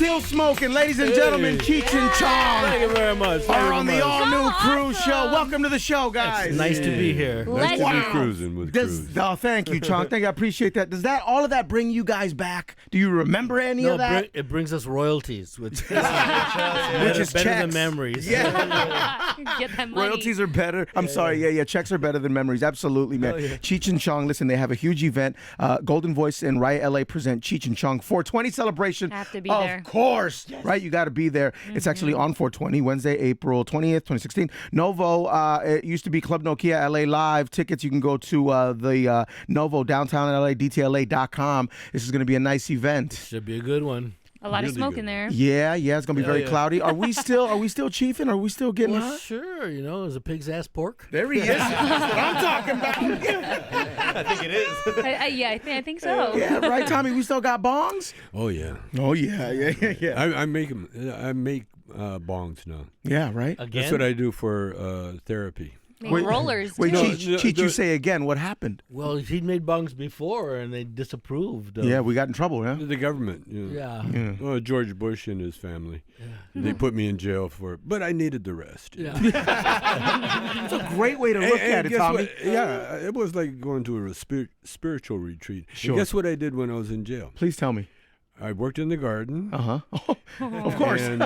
Still smoking, ladies and gentlemen. Cheech and Chong. Thank you very much. Are on the all-new cruise show. Welcome to the show, guys. It's nice to be here. Nice to be cruising with Cruise. Oh, thank you, Chong. Thank you. I appreciate that. Does all of that bring you guys back? Do you remember any of that? It brings us royalties, which is Which is better checks. than memories. Yeah. Get that money. Royalties are better. I'm sorry. Yeah. Checks are better than memories. Absolutely, man. Cheech and Chong, listen, they have a huge event. Golden Voice and Riot LA present Cheech and Chong 420 celebration. Have to be of there. Of course. Yes. Right? You got to be there. It's actually on 420, Wednesday, April 20th, 2016. Novo, it used to be Club Nokia LA Live. Tickets, you can go to the Novo downtown LA, DTLA.com. This is going to be a nice event. Should be a good one. A lot of Really smoke good. in there. Yeah, it's gonna be very cloudy. Are we still chiefing? Are we still getting Well, hot? sure. It's a pig's ass pork. There he is. That's what I'm talking about. I think it is. I think so. Yeah, right, Tommy. We still got bongs. Oh yeah. Oh yeah. I make them. I make bongs now. Yeah, right. Again? That's what I do for therapy. Make rollers, Wait, too. Cheech, you say again. What happened? Well, he'd made bongs before, and they disapproved. Yeah, we got in trouble, huh? The government. Yeah. Oh, George Bush and his family. They put me in jail for it, but I needed the rest. Yeah. It's a great way to look at it, guess Tommy. what? Yeah, it was like going to a spiritual retreat. Sure. And guess what I did when I was in jail? Please tell me. I worked in the garden. Uh huh. Of course. And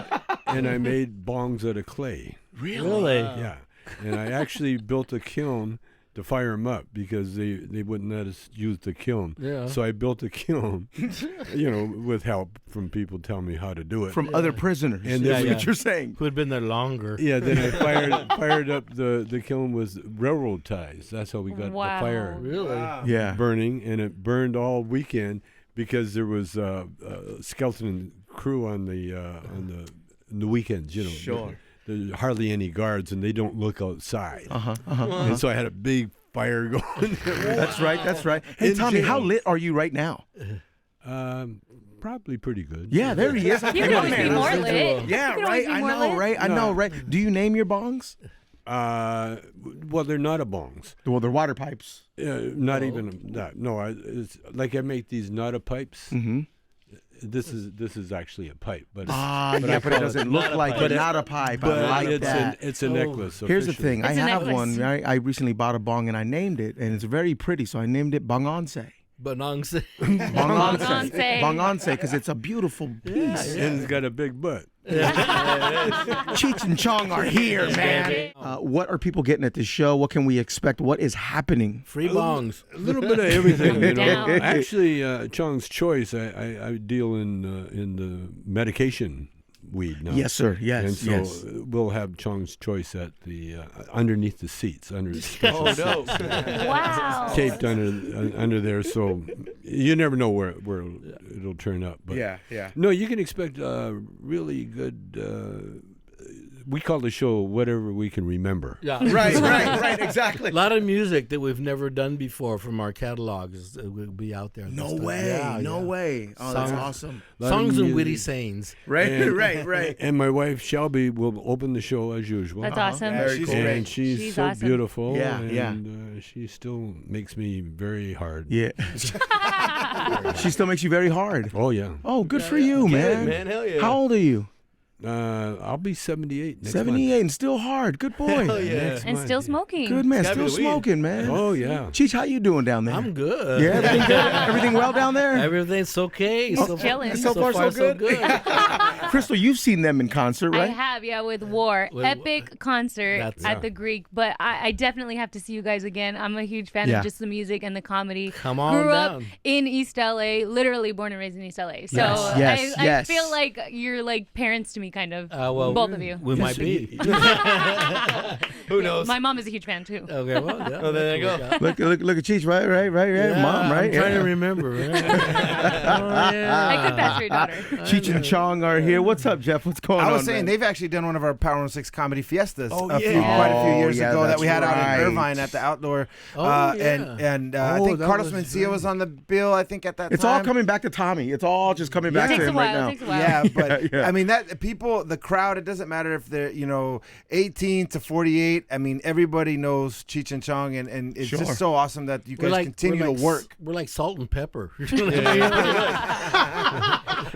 I made bongs out of clay. Really? Yeah. And I actually built a kiln to fire them up because they wouldn't let us use the kiln. Yeah. So I built a kiln, with help from people telling me how to do it. From other prisoners. And That's then- what you're saying. Who had been there longer. Yeah, then I fired up the kiln with railroad ties. That's how we got the fire Really? Yeah. burning, and it burned all weekend because there was a skeleton crew on the weekends. Sure. There's hardly any guards, and they don't look outside. Uh-huh. And so I had a big fire going. That's right. Hey, In Tommy, jail. how lit are you right now? Probably pretty good. Yeah, there he is. You could always be more lit. Yeah, You could right. always be I more know, lit. right? I know, right? Do you name your bongs? Well, they're not a bongs. Well, they're water pipes. Not even that. No, it's like I make these nata pipes. Mm-hmm. This is actually a pipe, but But I it call doesn't look like But it. it- Not a pipe. but I like it's that. it's a necklace. Here's the officially. thing. I It's a have necklace. one. I recently bought a bong and I named it, and it's very pretty, so I named it Bongonse. Bongs. Bongonse. Bongonse, because it's a beautiful piece. And it's got a big butt. Cheech and Chong are here, man. What are people getting at this show? What can we expect? What is happening? Free bongs. A little bit of everything, Down. Actually, Chong's Choice, I deal in the medication weed now. Yes, sir. And Yes, so yes. we'll have Chong's Choice at the underneath the seats, under Wow. taped under there, so you never know where it'll turn up. But Yeah. no, you can expect really good. We call the show Whatever We Can Remember. Yeah. Right, exactly. A lot of music that we've never done before from our catalogs will be out there. No this time. way. Yeah, No yeah. way. Oh, that's Songs- awesome. Lot of Songs and music. witty sayings. Right, And- right. And my wife Shelby will open the show as usual. That's awesome. Very and cool. she's She's so awesome. beautiful. Yeah, and she still makes me very hard. Yeah. She still makes you very hard. Oh yeah. Oh, good for you, man. Hell yeah. How old are you? I'll be 78 next 78 and still hard. Good boy. Hell yeah. Next And month. still smoking. Good man. Gotta be Still the weed. smoking, man. Oh yeah. Cheech, how you doing down there? I'm good. Yeah, everything good? Everything well down there? Everything's okay. So chilling. So far, so good? Crystal, you've seen them in concert, I right? have, with War. With- Epic concert That's- at the Greek. But I definitely have to see you guys again. I'm a huge fan Yeah. of just the music and the comedy. Come on Grew up down. in East LA, literally born and raised in East LA. So Yes, I yes. feel like you're like parents to me, kind of. Well, both of you. We might be. Who knows? My mom is a huge fan too. Okay, well, yeah. Oh, there you go. Look at Cheech, right? Yeah, Mom, right? I'm trying Yeah. to remember. Right? Oh, yeah. I could pass for your daughter. Cheech and Chong are here. What's up, Jeff? What's going on? I was saying man? they've actually done one of our Power 106 comedy fiestas Oh, quite a few yeah. years Oh, ago yeah, that we had that's out right. in Irvine at the outdoor. Oh, yeah. And I Oh, think that Carlos was Mencia was on the bill, I think, at that It's time. all coming back to Tommy. It's all just coming back Yeah. to Takes a him right while. now. Takes a while. Yeah, but Yeah. I mean the crowd, it doesn't matter if they're 18 to 48. I mean, everybody knows Cheech and Chong, and it's Sure. just so awesome that you guys continue to work. We're like salt and pepper.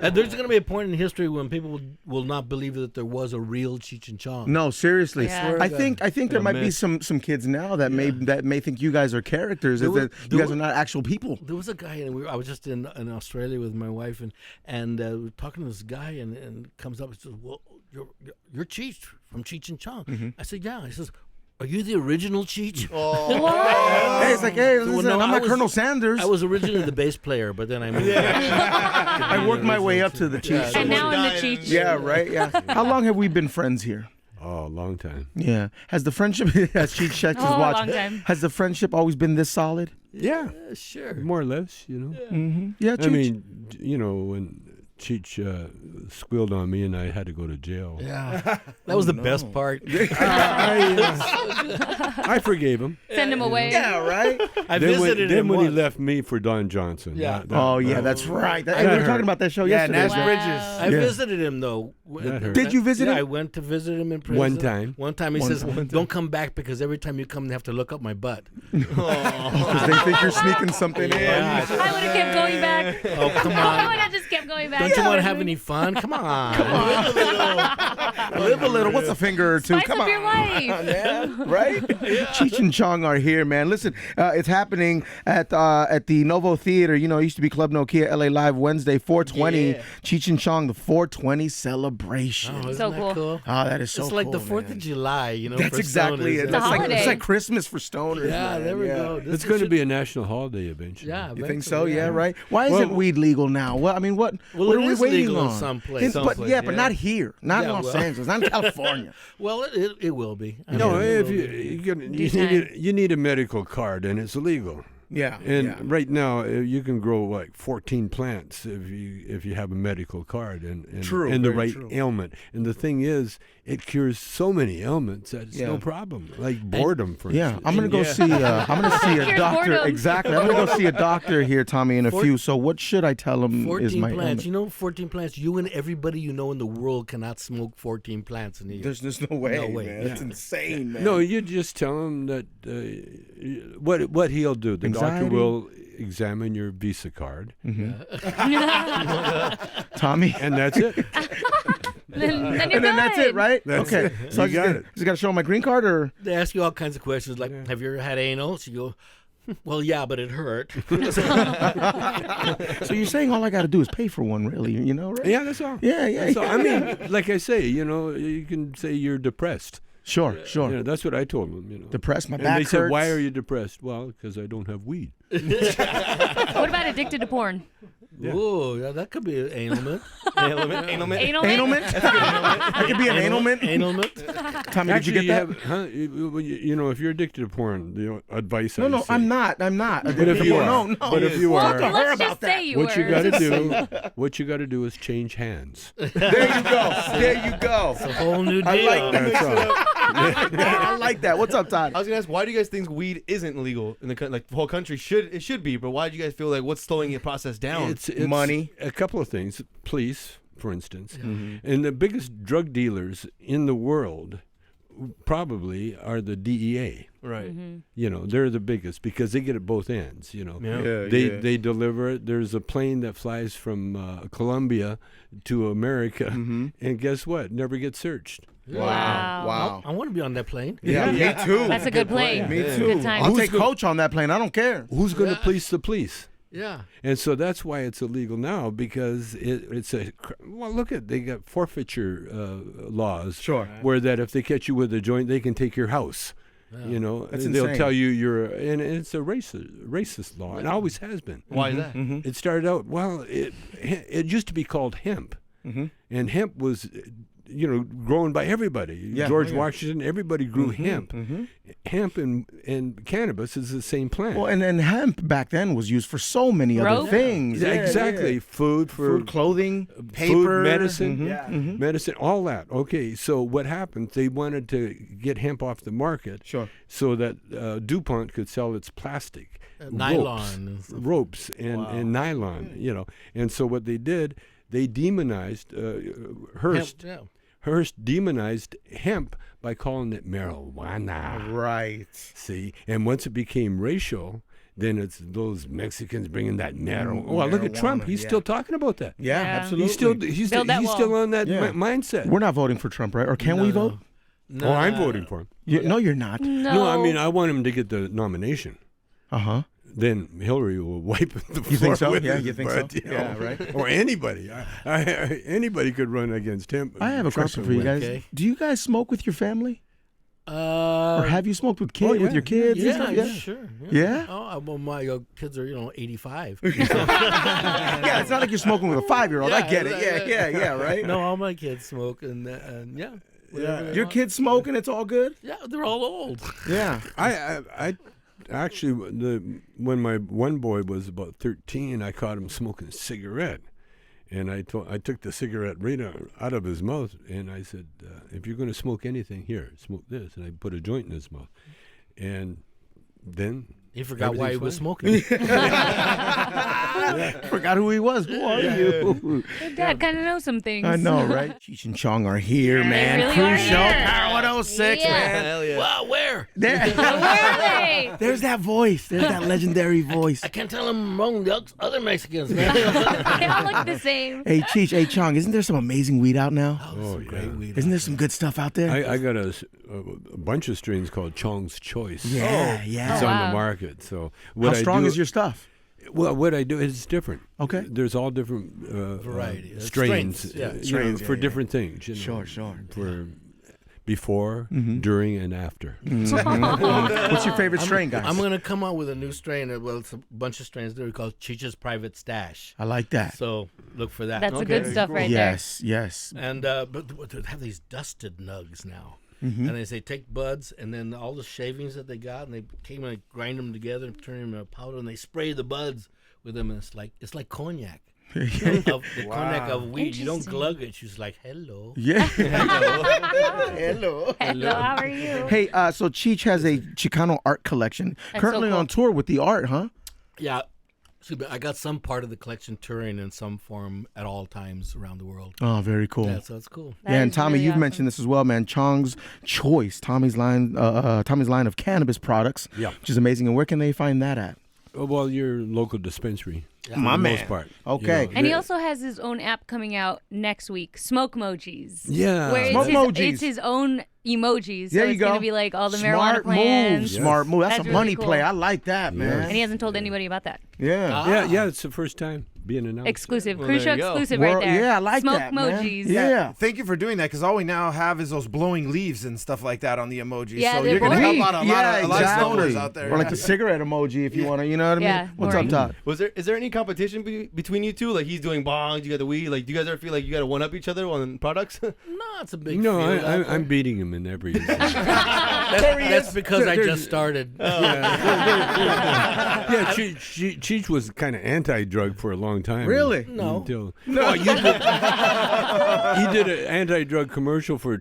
And there's going to be a point in history when people will not believe that there was a real Cheech and Chong. No, seriously. Yeah. I think there might be some kids now that may think you guys are characters. That you guys are not actual people. There was a guy, and I was just in Australia with my wife, and we were talking to this guy, and comes up and says, "Well, you're Cheech from Cheech and Chong." Mm-hmm. I said, "Yeah." He says, "Are you the original Cheech?" Hey, it's like, hey, listen, no, I'm I not was- Colonel Sanders. I was originally the bass player, but then I moved. I worked my way up to the Cheech. And now I'm the Cheech. Yeah, right. Yeah. How long have we been friends here? Oh, a long time. Yeah. Has the friendship, as Cheech checks his Oh, a watch, long time. has the friendship always been this solid? Yeah, Sure. more or less, Yeah, Cheech. I mean, when Cheech squealed on me and I had to go to jail, Yeah. That was the best part. I forgave him. Send him away. yeah, right. I Then visited when him he once. left me for Don Johnson. Yeah. Oh, yeah, that's right. Hey, we were talking about that show yesterday. Nash Wow. Bridges. I Yeah. visited him though. That hurt. Did you visit Yeah, him? I went to visit him in prison. One time. One time he says, "Don't come back because every time you come, they have to look up my butt." Because they think you're sneaking something in. I would have kept going back. Oh, come I on! would have just kept going back. Don't you want to have any fun? Come on! Live a little. What's a finger or two? Spice Come up on. your life. Yeah, right? Cheech and Chong are here, man. Listen, it's happening at the Novo Theater. You know, it used to be Club Nokia LA Live Wednesday, 420. Yeah. Cheech and Chong, the 420 celebration. Oh, isn't So that cool. cool? Oh, that is so It's like cool, the 4th man. of July, you know. That's for exactly stoners. it. It's a That's like, holiday. it's like Christmas for stoners. Yeah, man. there we Yeah. go. It's going to be a national holiday eventually. Yeah, You think eventually, so? Yeah, right. Why isn't weed legal now? Well, I mean, what? Well, what it are we is waiting legal in on? some place. But not here, not in Yeah, Los well. Angeles, not in California. Well, it will be. I No, mean, it if will you be. you need a medical card and it's illegal. Yeah, And right now you can grow like 14 plants if you have a medical card and True, and the very right true. ailment. And the thing is, it cures so many ailments that it's Yeah. no problem. Like boredom, for Yeah, instance. I'm gonna go see. I'm gonna see a Cures doctor. boredom. Exactly. I'm gonna go see a doctor here, Tommy, in a few. So what should I tell him 14 is my plants. ailment? You know, 14 plants. You and everybody you know in the world cannot smoke 14 plants in a year. There's no way, No way. man. That's insane, man. No, you just tell him that what he'll do. The doctor Anxiety? will examine your Visa card, Tommy. and that's it. then you're And then that's it, good. right? That's okay. it. So You got it. Just got to show him my green card, or They ask you all kinds of questions like, "Have you ever had anal?" So you go, "Well, yeah, but it hurt." so you're saying all I got to do is pay for one, really? You know, right? Yeah, that's all. Yeah, yeah. That's all. I mean, like I say, you can say you're depressed. Sure, sure. You know, that's what I told them. Depressed, my and back they said, "Why hurts." are you depressed?" Well, because I don't have weed. What about addicted to porn? Yeah. Oh, yeah, that could be an ailment. Ailment. Ailment? That could be an ailment. Ailment. Tommy, Actually, did you get that? if you're addicted to porn, the advice I No, say, I'm not. I'm not. But if you are, no. but if you Well, are, let's just say you what were. you got to do, what you got to do is change hands. There you go. There you go. A whole new deal. I like that. That's all. I like that. What's up, Todd? I was gonna ask, why do you guys think weed isn't legal in the whole country? Should be, but why do you guys feel like what's slowing the process down? It's Money. A couple of things. Police, for instance, and the biggest drug dealers in the world probably are the DEA. right. They're the biggest because they get at both ends. Yeah. They deliver it. There's a plane that flies from Colombia to America, and guess what? Never gets searched. Wow. I want to be on that plane. Yeah, me too. That's a good plane. Me Good too. time. I'll take Coach on that plane. I don't care. Who's going to police the police? Yeah. And so that's why it's illegal now, because look at, they got forfeiture laws. Sure. Where that if they catch you with a joint, they can take your house. That's they'll insane. tell you and it's a racist law, and always has been. Why is that? It started out, it used to be called hemp, and hemp was, grown by everybody. Yeah. George Yeah. Washington, everybody grew hemp. Hemp and cannabis is the same plant. Well, and hemp back then was used for so many other Rope? things. Yeah, exactly. yeah. Food, Clothing, food, paper, medicine, Mhm. medicine, all that. Okay, so what happened? They wanted to get hemp off the market, Sure. so that DuPont could sell its plastic, Nylon. ropes, and nylon. And so what they did, they demonized Hearst. Yeah. Hearst demonized hemp by calling it marijuana. Right. See, and once it became racial, then it's those Mexicans bringing that marijuana. Well, look at Trump. He's still talking about that. Yeah, Yeah. absolutely. He's Build that still wall. on that Yeah. mindset. We're not voting for Trump, right? Or can we vote? Oh, I'm voting for him. No, you're not. No, I mean, I want him to get the nomination. Uh-huh. Then Hillary will wipe the floor. You think so? with Yeah, his you think butt, so? you know. Yeah, right. Or anybody. Anybody could run against him. I have a Trump question would for you win. guys. Okay. Do you guys smoke with your family? Or have you smoked with kids, yeah. with your kids? and Yeah, stuff? sure. Yeah? Oh, well, my kids are 85. Yeah, it's not like you're smoking with a 5-year-old. I Yeah, get it. Yeah, right? No, all my kids smoke, and yeah. whatever they Your want. kids smoking, it's all good? Yeah, they're all old. Yeah. I actually, when my one boy was about 13, I caught him smoking a cigarette. And I took the cigarette right out of his mouth, and I said, if you're going to smoke anything, here, smoke this. And I put a joint in his mouth. And then... He forgot why he was everything's smoking. Forgot who he was. Who are you? Your dad kind of knows some things. I know, right? Cheech and Chong are here, man. really Cruise are show, here. Power 106, Yeah. man. Hell yeah. Wow, where? There, Where are they? there's that voice. There's that legendary voice. I can't tell them among the other Mexicans, man. They all look the same. Hey, Cheech, hey, Chong, isn't there some amazing weed out now? Oh, yeah. Great weed. Isn't there some good stuff out there? I got a bunch of strains called Chong's Choice. Yeah. It's Oh, on wow. the market. So How what I strong do, is your stuff? Well, what I do is different. Okay. There's all different Variety. strains, Strengths, yeah. Strains, for yeah, different things. You know, Sure. For before, Mm-hmm. during, and after. What's your favorite strain, guys? I'm going to come out with a new strain. Well, it's a bunch of strains that we call Cheech's Private Stash. I like that. So look for that. That's the good stuff right Yes. And but they have these dusted nugs now. Mm-hmm. And they say take buds and then all the shavings that they got, and they came and grind them together and turn them into powder, and they spray the buds with them, and it's like cognac. Of the cognac of weed. You don't Interesting. glug it. She's like, hello. Yeah. there. Hello, how are you? Hey, so Cheech has a Chicano art collection. That's Currently so cool. on tour with the art, huh? Yeah. So, but I got some part of the collection touring in some form at all times around the world. Oh, very cool. Yeah, so it's cool. That Yeah, and is Tommy, really you've awesome. mentioned this as well, man. Chong's Choice, Tommy's line of cannabis products, Yeah. which is amazing. And where can they find that at? Well, your local dispensary. My for the man. most part. Okay. And he also has his own app coming out next week, Smoke Emojis. Yeah. Where Smoke it's Emojis. it's his own emojis. So There you it's go. gonna be like all the Smart marijuana plans. move. Smart move. That's, That's a really money cool. play. I like that, man. And he hasn't told anybody about that. Yeah. Yeah, it's the first time being announced. Exclusive. Well, Cruise there show you go. exclusive Well, right there. yeah, I like Smoke that, man. emojis. Yeah. Thank you for doing that, because all we now have is those blowing leaves and stuff like that on the emojis. Yeah, so they're you're gonna boring. help out a lot of stoners out there. Or like the cigarette emoji, if you want to. You know what I mean? Yeah, What's boring. up, Todd? Is there any competition between you two? Like he's doing bongs, you got the weed. Like, do you guys ever feel like you got to one up each other on products? No, it's a big No, field out I'm there. beating him in every. That's because I just started. Yeah, Cheech was kind of anti-drug for a long time. Really? No. Until, no, he did an anti-drug commercial for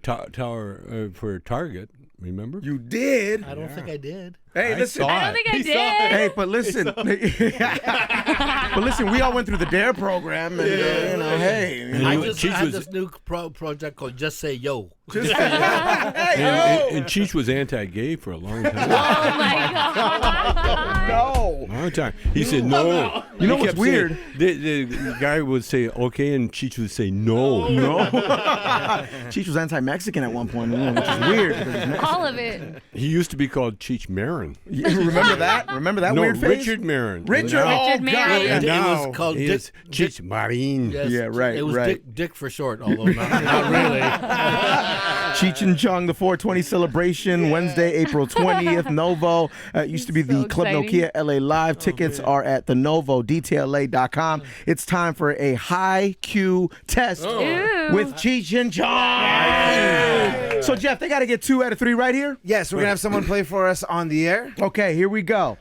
for Target. Remember? You did. I don't think I did. Hey, listen. I don't think I He saw did. Hey, but listen. But listen, we all went through the DARE program, and you know, hey. I you- just Cheech had was- this new project called Just Say Yo. And Cheech was anti-gay for a long time. Oh my god. No. Long time. He said no. You know He what's kept saying- weird? The guy would say okay, and Cheech would say no. No. Cheech was anti-Mexican at one point, which is weird. because he's Mexican. All of it. He used to be called Cheech Marin. You remember that? Remember that No, weird phase? Richard Marin. Richard. Now- Oh, Richard God. Marin. And It now was called He is Cheech Marin. Yes, Yeah, right, It was right. Dick for short, although not really. Cheech and Chong, the 420 celebration, Wednesday, April 20th, Novo. It used to be the So Club exciting. Nokia LA Live. Tickets are at the Novo, DTLA.com. It's time for a high Q test Ooh. with Cheech and Chong. So, Jeff, they got to get 2 out of 3 right here? Yes, we're gonna have someone play for us on the air. Okay, here we go.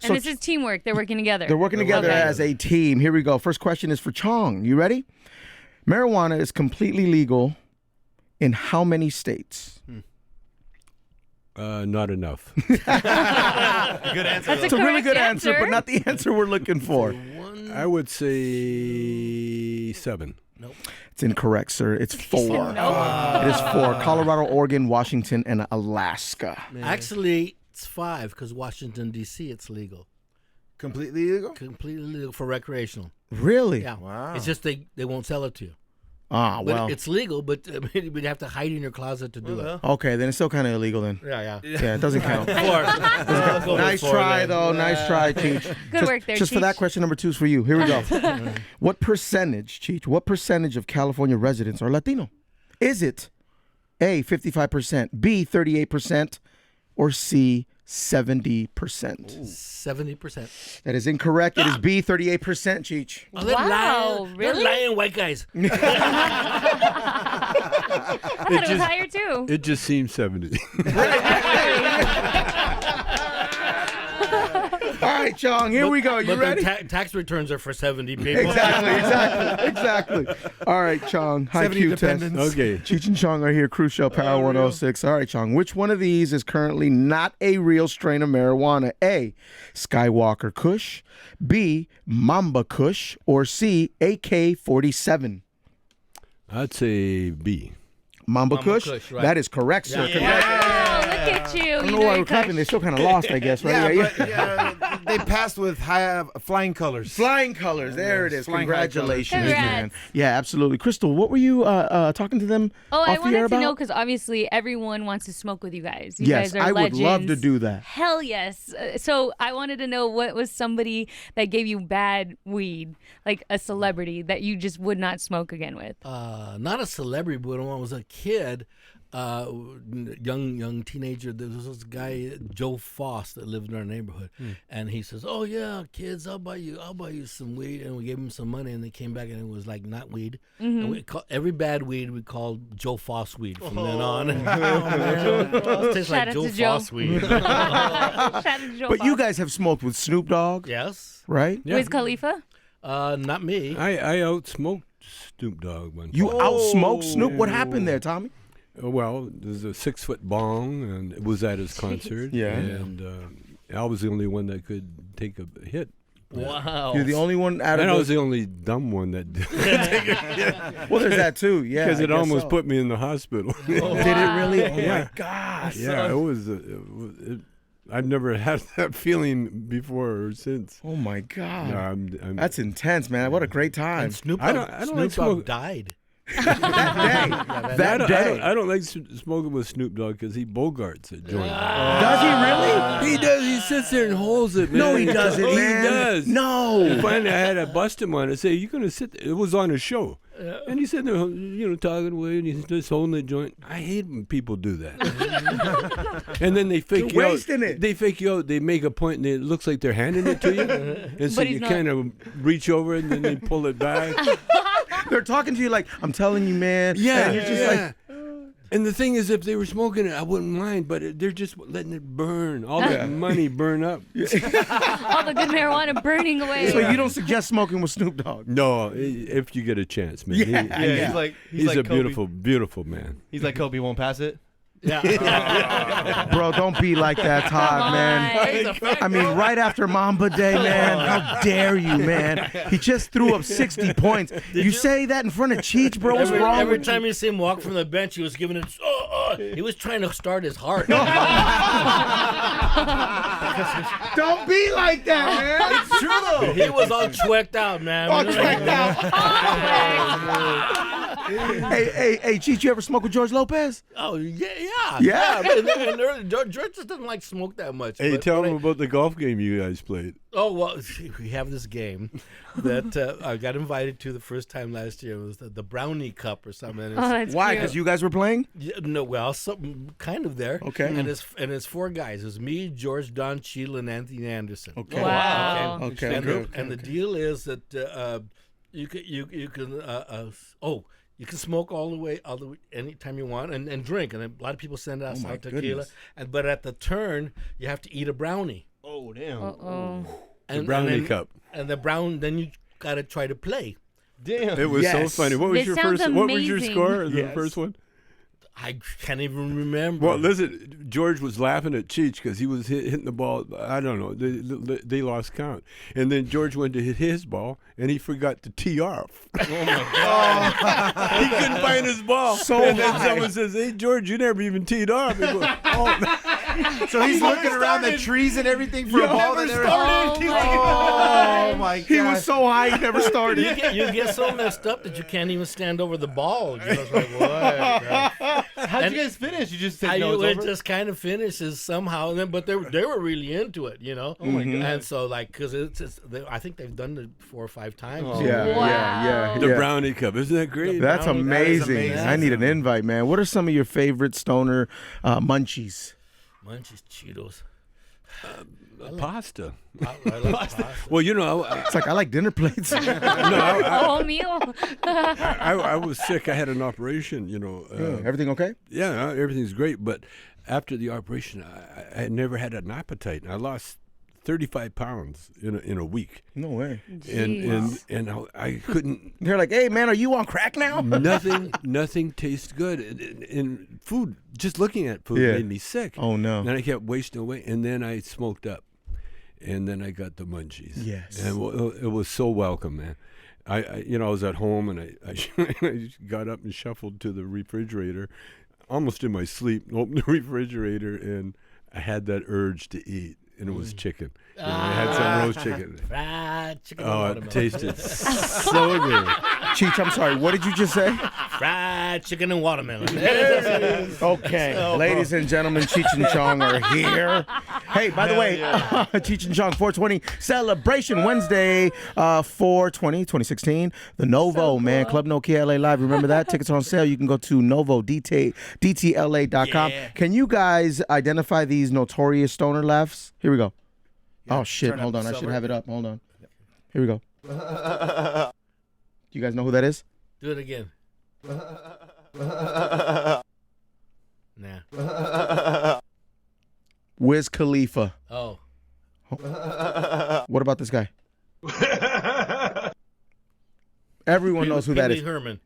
And this is teamwork. They're working together. They're working together Okay. as a team. Here we go. First question is for Chong. You ready? Marijuana is completely legal in how many states? Not enough. Good answer. That's though. It's a really correct good answer, but answer. not the answer we're looking for. I would say 7. It's incorrect, sir. It's 4. It is 4. Colorado, Oregon, Washington, and Alaska. Actually, it's 5 because Washington, D.C., it's legal. Completely illegal? Completely legal for recreational. Really? Yeah. Wow. It's just they won't sell it to you. Ah, But well. it's legal, but you'd have to hide in your closet to do it. Okay, then it's still kind of illegal then. Yeah. Yeah, it doesn't count. Nice Nice try, though. Nice try, Cheech. Good work there, Just for that Cheech. question, number 2 is for you. Here we go. What percentage, Cheech, what percentage of California residents are Latino? Is it A, 55%, B, 38%, or C, 70%? 70%. That is incorrect. It is B, 38%, Cheech. Oh, they're Wow, lying. really? They're lying white guys. I thought it was higher too. It just seems 70. All right, Chong, here we go. You But ready? their tax returns are for 70 people. Exactly. All right, Chong. High 70 Q test. dependents. Okay. Cheech and Chong are here. Cruise Show Power 106. All right, Chong. Which one of these is currently not a real strain of marijuana? A, Skywalker Kush, B, Mamba Kush, or C, AK-47? I'd say B. Mamba Mamba Kush? Kush, right. That is correct, sir. Yeah. Congratulations. Wow, look at you. I don't You know know why your we're clapping. Kush. They still kind of lost, I guess, right? But they passed with high flying colors. Flying colors. There it is. Flying high colors. Congratulations, Congrats. man. Yeah, absolutely. Crystal, what were you talking to them Oh, off I the air wanted to about? know because obviously everyone wants to smoke with you guys. You Yes, guys are I would love to legends. do that. Hell yes. So I wanted to know what was somebody that gave you bad weed, like a celebrity that you just would not smoke again with. Not a celebrity, but when I was a kid, young teenager, there was this guy Joe Foss that lived in our neighborhood, and he says, "Oh yeah, kids, I'll buy you some weed," and we gave him some money, and they came back and it was like not weed. And we every bad weed we called Joe Foss weed from then on. It tastes Shout like out Joe to Joe. Foss weed. Shout out to Joe But you Foss. guys have smoked with Snoop Dogg, Yes, right? Wiz Khalifa? not me. I outsmoked Snoop Dogg one You time. outsmoked Snoop. What happened there, Tommy? Well, there's a 6-foot bong, and it was at his concert. Yeah. And I was the only one that could take a hit. Wow. You're the only one out And I of was the... the only dumb one that did. Well, there's that too. Yeah, Because I it guess almost so. put me in the hospital. Did it really? Oh Yeah. my gosh. Yeah, I've never had that feeling before or since. Oh my God. No, I'm, That's intense, man. What a great time. And Snoop I Dogg, don't Snoop like Dogg smoke- died. That day. I don't like smoking with Snoop Dogg because he bogarts it joint. Does he really? He does. He sits there and holds it, man. No, he doesn't, He man. does. No. Finally, I had to bust him on it. Say, "You gonna sit?" It was on a show, and he's sitting there, talking away, and he's just holding the joint. I hate when people do that. And then they fake You're you out. wasting it. They fake you out. They make a point, and it looks like they're handing it to you, and so But you he's not. kind of reach over, and then they pull it back. They're talking to you like, I'm telling you, man. Yeah, And you're just like, and the thing is, if they were smoking it, I wouldn't mind. But they're just letting it burn. All that money burn up. All the good marijuana burning away. so you don't suggest smoking with Snoop Dogg? No, if you get a chance, man. Yeah. Yeah, he's like He's like a Kobe. beautiful, beautiful man. He's like Kobe, won't pass it. Bro, don't be like that, Todd, Come man. on. I mean, right after Mamba Day, man. How dare you, man? He just threw up 60 points. You say that in front of Cheech, bro? What's wrong Every with time you see him walk from the bench, he was giving it. He was trying to start his heart. Don't be like that, man. It's true though. He was all checked out, man. Oh, checked out. Hey, Cheech, you ever smoke with George Lopez? Oh yeah. Yeah. And George just doesn't like smoke that much. Hey, but- tell but him I- about the golf game you guys played. Oh well, we have this game that I got invited to the first time last year. It was the Brownie Cup or something. And Oh, it's, that's Why? cute. Because you guys were playing? something kind of there. Okay. And it's 4 guys. It's me, George, Don Cheadle, and Anthony Anderson. Okay. Wow. Okay. And the deal is that you can you can smoke all the way anytime you want and drink. And a lot of people send us my out tequila. goodness. But at the turn, you have to eat a brownie. Oh damn. Uh-oh. And, Brownie and then, cup. And then you gotta try to play. Damn. It was Yes. so funny. What was This your sounds first? What was your amazing. score? The Yes. first one. I can't even remember. Well, listen, George was laughing at Cheech because he was hitting the ball. I don't know. They lost count. And then George went to hit his ball, and he forgot to tee off. Oh my god. He couldn't find his ball. So and then high. someone says, "Hey, George, you never even teed off." He goes, "Oh." So he's looking around the trees and everything for a ball that never started. Oh my god. He was so high he never started. You get so messed up that you can't even stand over the ball. You know, it's like, what? How'd you guys finish? You just said no, It it's over? just kind of finishes somehow, and then but they were really into it, you know. Oh my god! And so like, cause I think they've done it 4 or 5 times. Oh. Yeah. The brownie cup. Isn't that great? That's brownie- amazing. that is amazing. I need an invite, man. What are some of your favorite stoner munchies? Munchies, Cheetos. Pasta. I like pasta. Well, you know, It's like I like dinner plates. A whole meal. I was sick. I had an operation, you know. Everything okay? Yeah, everything's great. But after the operation, I had never had an appetite. I lost 35 pounds in a week. No way. And I couldn't. They're like, hey, man, are you on crack now? Nothing tastes good. And food, just looking at food Yeah. made me sick. Oh, no. And I kept wasting away. And then I smoked up. And then I got the munchies. Yes. And it was so welcome, man. I was at home and I just got up and shuffled to the refrigerator, almost in my sleep, opened the refrigerator, and I had that urge to eat. And it was chicken. You know, I had some roast chicken. Fried chicken. Oh, and it watermelon. tasted so good. Cheech, I'm sorry. What did you just say? Fried chicken and watermelon. Okay. Ladies and gentlemen, Cheech and Chong are here. Hey, by the way, Cheech and Chong 420 celebration Wednesday, 420, 2016. The Novo, man. Club Nokia LA Live. Remember that? Tickets are on sale. You can go to DTLA.com. Yeah. Can you guys identify these notorious stoner laughs? Here we go. Oh, shit. turn up Hold on. the I should silver. have it up. Hold on. Here we go. Do you guys know who that is? Do it again. Nah. Wiz Khalifa. Oh. What about this guy? Everyone knows who that Pee is. Wee Herman.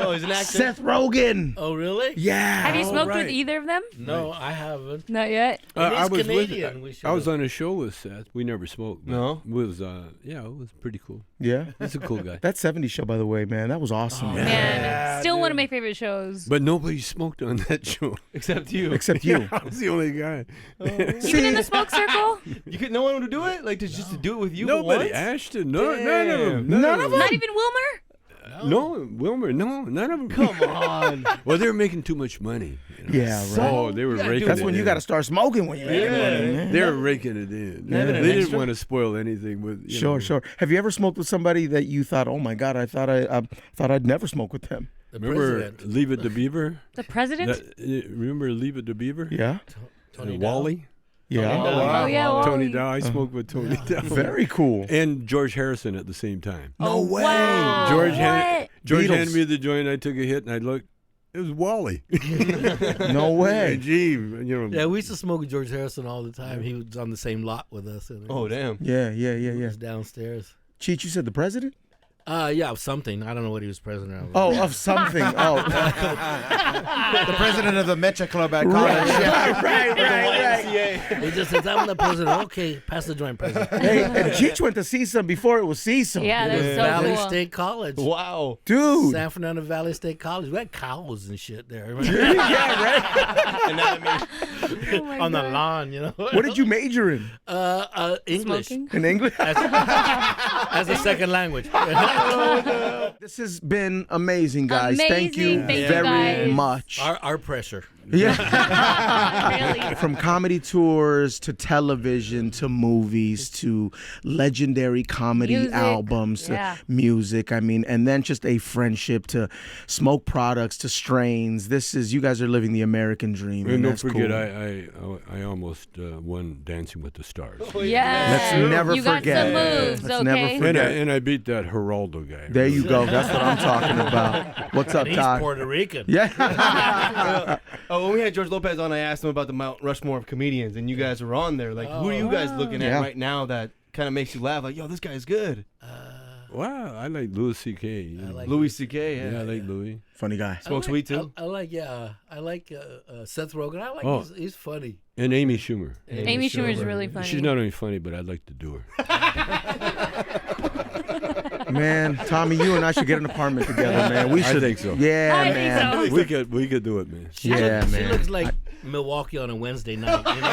Oh, he's an actor. Seth Rogen. Oh, really? Yeah. Have you smoked right. with either of them? No, I haven't. Not yet. And I he's was Canadian. We I was should've- on a show with Seth. We never smoked. but No? It was it was pretty cool. Yeah. He's a cool guy. That 70s show, by the way, man, that was awesome. man. Man, still one of my favorite shows. But nobody smoked on that show. Except you. Except you. I was the only guy. Even in the smoke circle? You could no one to do it? Like just to do it with you Nobody. for once? Ashton. No, none of them. None of them? Not even Wilmer? No, Wilmer. No, none of them. Come on. Well, they were making too much money. You know? Yeah, right. Oh, they were raking That's it when you in. got to start smoking when you're making money, man. They were raking it in. Having They an didn't extra? want to spoil anything with. You Sure, know. sure. Have you ever smoked with somebody that you thought, oh my God, I thought I'd never smoke with them? The Remember president. Leave It to Beaver? The president? Remember Leave It to Beaver? Yeah. Tony Wally? Yeah. Oh, yeah. Well, Tony Dow. I smoked with Tony Dow. Very cool. And George Harrison at the same time. No way. Wow. George What? George Beatles. handed me the joint. I took a hit and I looked. It was Wally. No way. Gee, you know. Yeah, we used to smoke with George Harrison all the time. He was on the same lot with us. And Oh, damn. Yeah. He was downstairs. Cheech, you said the president? Yeah, of something. I don't know what he was president of. Oh, of something. Oh. The president of the Mecha Club at college. right. He just says, I'm the president. Okay, pass the joint, president. Hey, and Cheech went to Cecil before it was Cecil. Yeah, that's so Valley cool. State College. Wow. Dude. San Fernando Valley State College. We had cows and shit there. Yeah, right. And that, I mean, Oh my on the God. lawn, you know. What did you major in? English Smoking? In English? as a second language. This has been amazing, guys. Thank you Amazing. Thank you, very guys. much. our pressure. Yeah. Really? From comedy tours to television to movies to legendary comedy Music. albums to Yeah. music. I mean, and then just a friendship to smoke products to strains. You guys are living the American dream. And And don't that's forget, cool. I almost won Dancing with the Stars. Yes. Let's never you got forget. some moves, Let's okay? never forget. And I beat that Geraldo guy. There you go. That's what I'm talking about. What's up, He's Todd? Puerto Rican. Yeah. when we had George Lopez on, I asked him about the Mount Rushmore of comedians, and you guys were on there. Like, who are you guys looking at Yeah. right now that kind of makes you laugh? Like, yo, this guy's good. Wow, I like Louis C.K. you know. like Louis C.K. Yeah, I like Louis. Funny guy. Smokes weed too. I like Seth Rogen. I like he's funny. And Amy Schumer. Amy Schumer's really funny. She's not only funny, but I'd like to do her. Man, Tommy, you and I should get an apartment together, man. We I should. think so. Yeah, I think man. so. We could do it, man. Yeah, She man. looks like Milwaukee on a Wednesday night. You know?